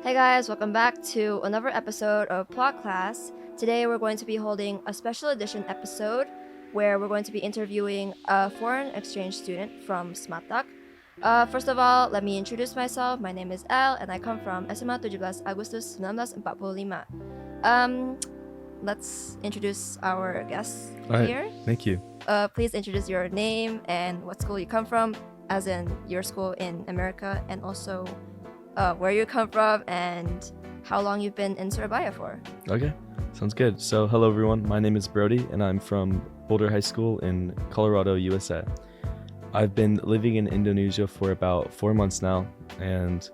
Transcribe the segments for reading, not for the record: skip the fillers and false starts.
Hey guys, welcome back to another episode of Plot Class. Today we're going to be holding a special edition episode where we're going to be interviewing a foreign exchange student from SMATAG. First of all, let me introduce myself. My name is Elle and I come from SMA 17 Agustus 1945. Let's introduce our guests here. Thank you. Please introduce your name and what school you come from, as in your school in America, and also where you come from and how long you've been in Surabaya for. Okay, sounds good. So hello everyone, my name is Brody and I'm from Boulder High School in Colorado, USA. I've been living in Indonesia for about 4 months now and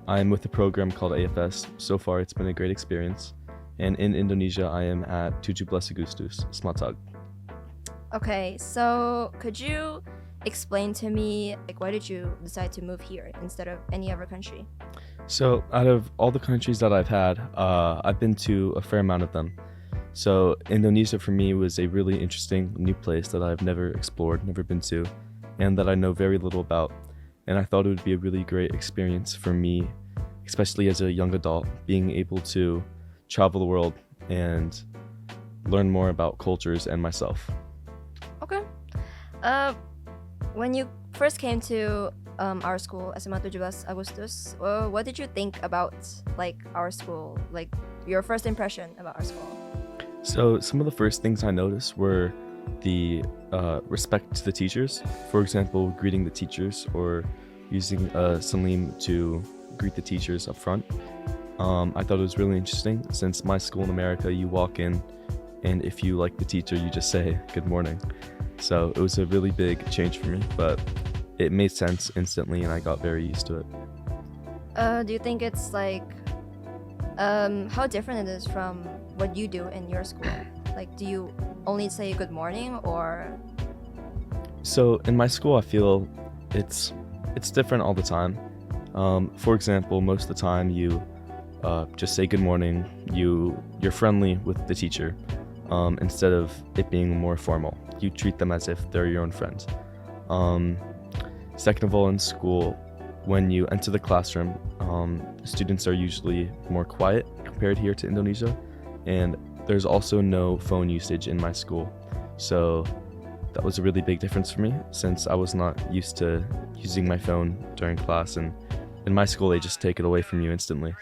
I'm with a program called AFS. So far it's been a great experience. And in Indonesia I am at 17 Agustus, SMATAG. Okay, so could you explain to me, why did you decide to move here instead of any other country? So out of all the countries that I've had, I've been to a fair amount of them. So Indonesia for me was a really interesting new place that I've never explored, never been to, and that I know very little about. And I thought it would be a really great experience for me, especially as a young adult, being able to travel the world and learn more about cultures and myself. Okay. When you first came to our school, SMA 17 Agustus, what did you think about our school? Your first impression about our school? So some of the first things I noticed were the respect to the teachers. For example, greeting the teachers or using salim to greet the teachers up front. I thought it was really interesting since my school in America, you walk in and if you like the teacher, you just say good morning. So it was a really big change for me, but it made sense instantly and I got very used to it. Do you think it's how different it is from what you do in your school? Do you only say good morning or? So in my school, I feel it's different all the time. For example, most of the time you just say good morning. You're friendly with the teacher instead of it being more formal. You treat them as if they're your own friends. Second of all, in school, when you enter the classroom, students are usually more quiet compared here to Indonesia, and there's also no phone usage in my school. So that was a really big difference for me since I was not used to using my phone during class, and in my school they just take it away from you instantly.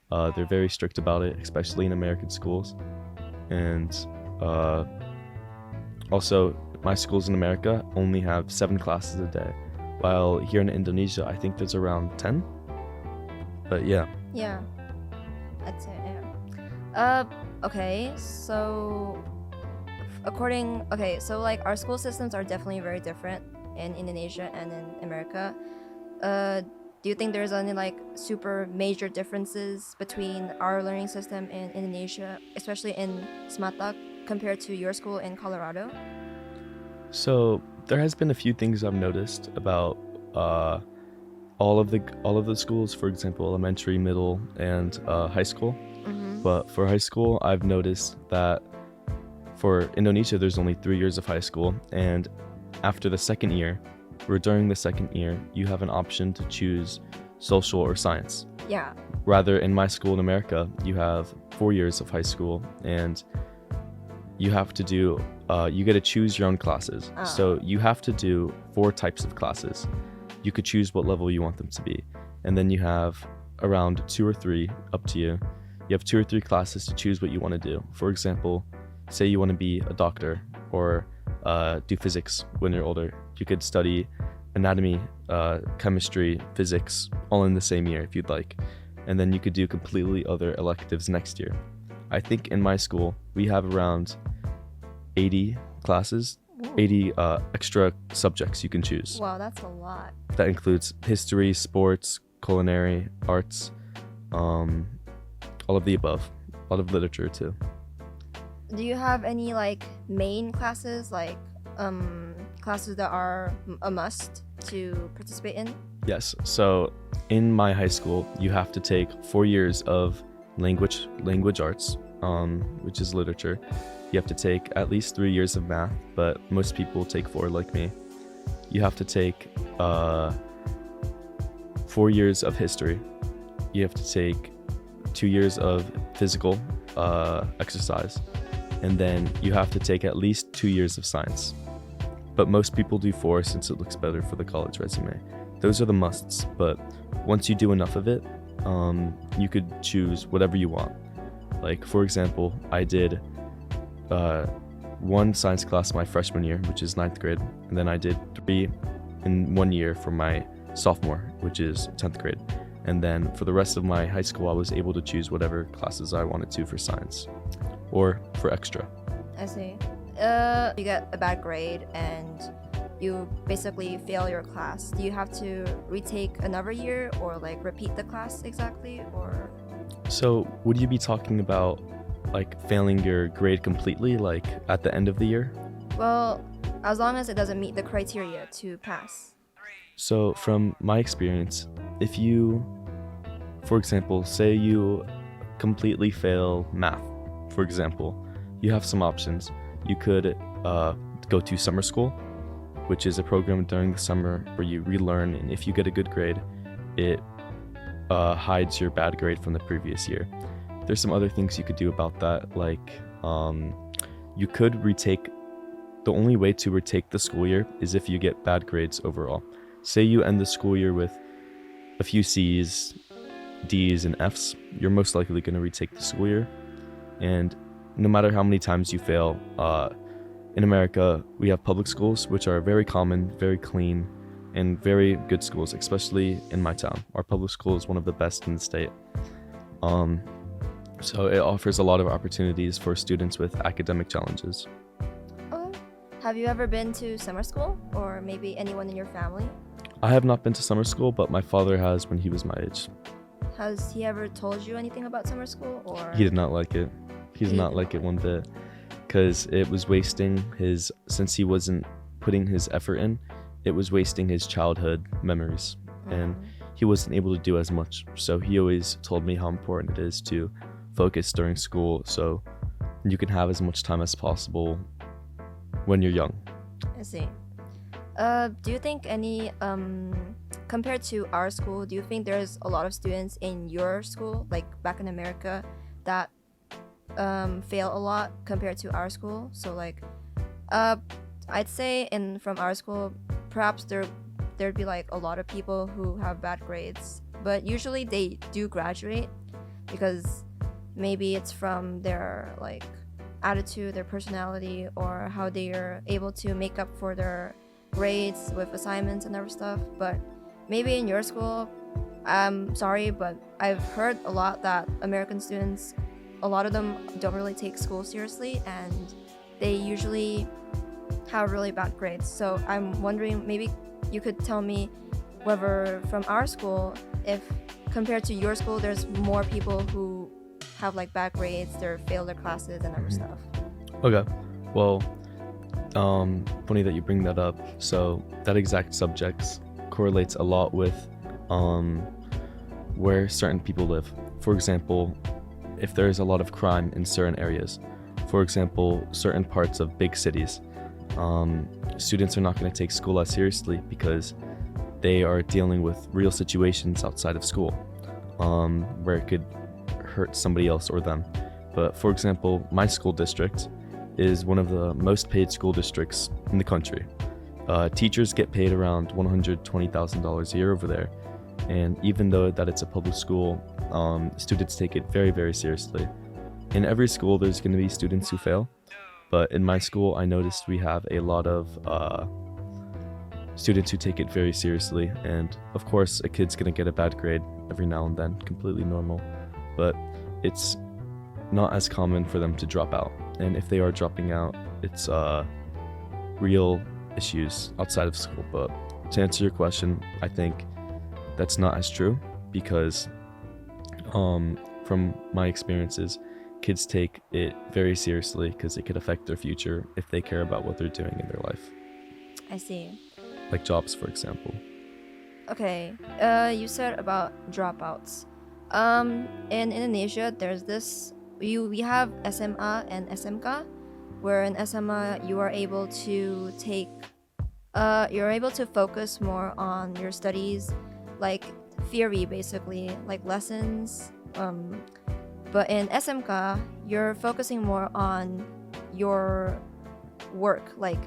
They're very strict about it, especially in American schools. And also, my schools in America only have 7 classes a day, while here in Indonesia, I think there's around 10. But yeah. Yeah, I'd say, yeah. Okay, so our school systems are definitely very different in Indonesia and in America. Do you think there's any super major differences between our learning system in Indonesia, especially in SMATAG, compared to your school in Colorado? So there has been a few things I've noticed about all of the schools, for example, elementary, middle, and high school. Mm-hmm. But for high school, I've noticed that for Indonesia, there's only 3 years of high school, and after the second year, or during the second year, you have an option to choose social or science. Yeah. Rather, in my school in America, you have 4 years of high school, and you have to do, you get to choose your own classes. Oh. So you have to do 4 types of classes. You could choose what level you want them to be. And then you have around 2 or 3, up to you. You have 2 or 3 classes to choose what you want to do. For example, say you want to be a doctor or do physics when you're older. You could study anatomy, chemistry, physics, all in the same year if you'd like. And then you could do completely other electives next year. I think in my school, we have around 80 classes, 80 extra subjects you can choose. Wow, that's a lot. That includes history, sports, culinary, arts, all of the above. A lot of literature too. Do you have any main classes, classes that are a must to participate in? Yes. So in my high school, you have to take 4 years of language arts, which is literature. You have to take at least 3 years of math, but most people take 4 like me. You have to take 4 years of history, you have to take 2 years of physical exercise, and then you have to take at least 2 years of science. But most people do 4 since it looks better for the college resume. Those are the musts, but once you do enough of it, you could choose whatever you want. Like, for example, I did 1 science class my freshman year, which is 9th grade, and then I did 3 in 1 year for my sophomore, which is 10th grade. And then for the rest of my high school, I was able to choose whatever classes I wanted to for science or for extra. I see. You get a bad grade and you basically fail your class. Do you have to retake another year or like repeat the class exactly, or? So would you be talking about like failing your grade completely, like at the end of the year? Well, as long as it doesn't meet the criteria to pass. So from my experience, if you, for example, say you completely fail math, for example, you have some options. You could go to summer school, which is a program during the summer where you relearn, and if you get a good grade, it hides your bad grade from the previous year. There's some other things you could do about that, like you could retake. The only way to retake the school year is if you get bad grades overall. Say you end the school year with a few C's, D's, and F's, you're most likely going to retake the school year. And no matter how many times you fail, in America, we have public schools, which are very common, very clean, and very good schools, especially in my town. Our public school is one of the best in the state. So it offers a lot of opportunities for students with academic challenges. Okay. Have you ever been to summer school, or maybe anyone in your family? I have not been to summer school, but my father has when he was my age. Has he ever told you anything about summer school, or? He did not like it. He did not like it one bit, because it was wasting his, since he wasn't putting his effort in, it was wasting his childhood memories, and he wasn't able to do as much. So he always told me how important it is to focus during school so you can have as much time as possible when you're young. I see. Do you think any, compared to our school, do you think there's a lot of students in your school, like back in America, that fail a lot compared to our school? So like, I'd say from our school, perhaps there'd be like a lot of people who have bad grades, but usually they do graduate because maybe it's from their like attitude, their personality, or how they are able to make up for their grades with assignments and other stuff. But maybe in your school, I'm sorry, but I've heard a lot that American students, a lot of them don't really take school seriously, and they usually have really bad grades. So I'm wondering, maybe you could tell me whether from our school, if compared to your school, there's more people who have like bad grades, they fail their classes and other stuff. Okay, well, funny that you bring that up. So that exact subject correlates a lot with where certain people live. For example, if there's a lot of crime in certain areas, for example, certain parts of big cities, students are not going to take school as seriously because they are dealing with real situations outside of school, where it could hurt somebody else or them. But for example, my school district is one of the most paid school districts in the country. Teachers get paid around $120,000 a year over there, and even though that it's a public school, students take it very, very seriously. In every school there's going to be students who fail, but in my school I noticed we have a lot of students who take it very seriously, and of course a kid's going to get a bad grade every now and then, completely normal, but it's not as common for them to drop out. And if they are dropping out, it's real issues outside of school. But to answer your question, I think that's not as true because from my experiences, kids take it very seriously because it could affect their future if they care about what they're doing in their life. I see. Like jobs, for example. Okay, you said about dropouts. In Indonesia, there's this, we have SMA and SMK, where in SMA you are able to take, you're able to focus more on your studies, like theory basically, like lessons. But in SMK, you're focusing more on your work. Like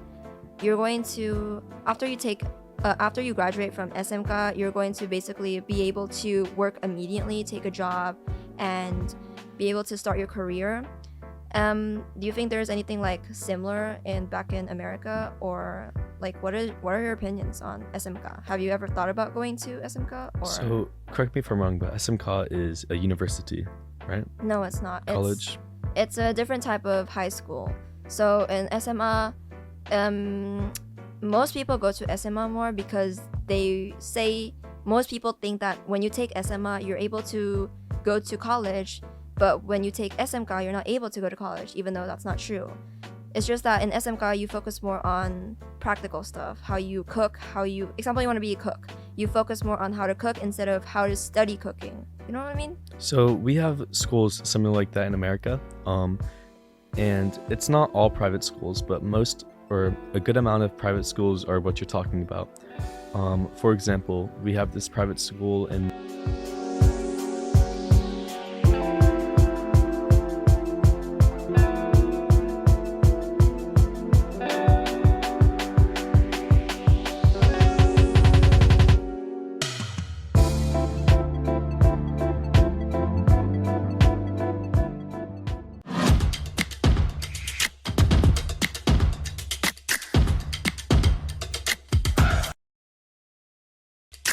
you're going to after you graduate from SMK, you're going to basically be able to work immediately, take a job, and be able to start your career. Do you think there's anything like similar back in America, or like what are your opinions on SMK? Have you ever thought about going to SMK? Or So correct me if I'm wrong, but SMK is a university, right? no, it's not. College. It's a different type of high school. So in SMA, most people go to SMA more because they say most people think that when you take SMA, you're able to go to college, but when you take SMK, you're not able to go to college, even though that's not true. It's just that in SMK, you focus more on practical stuff, how you cook, example, you want to be a cook. You focus more on how to cook instead of how to study cooking. You know what I mean? So we have schools similar like that in America, and it's not all private schools, but most or a good amount of private schools are what you're talking about. For example, we have this private school in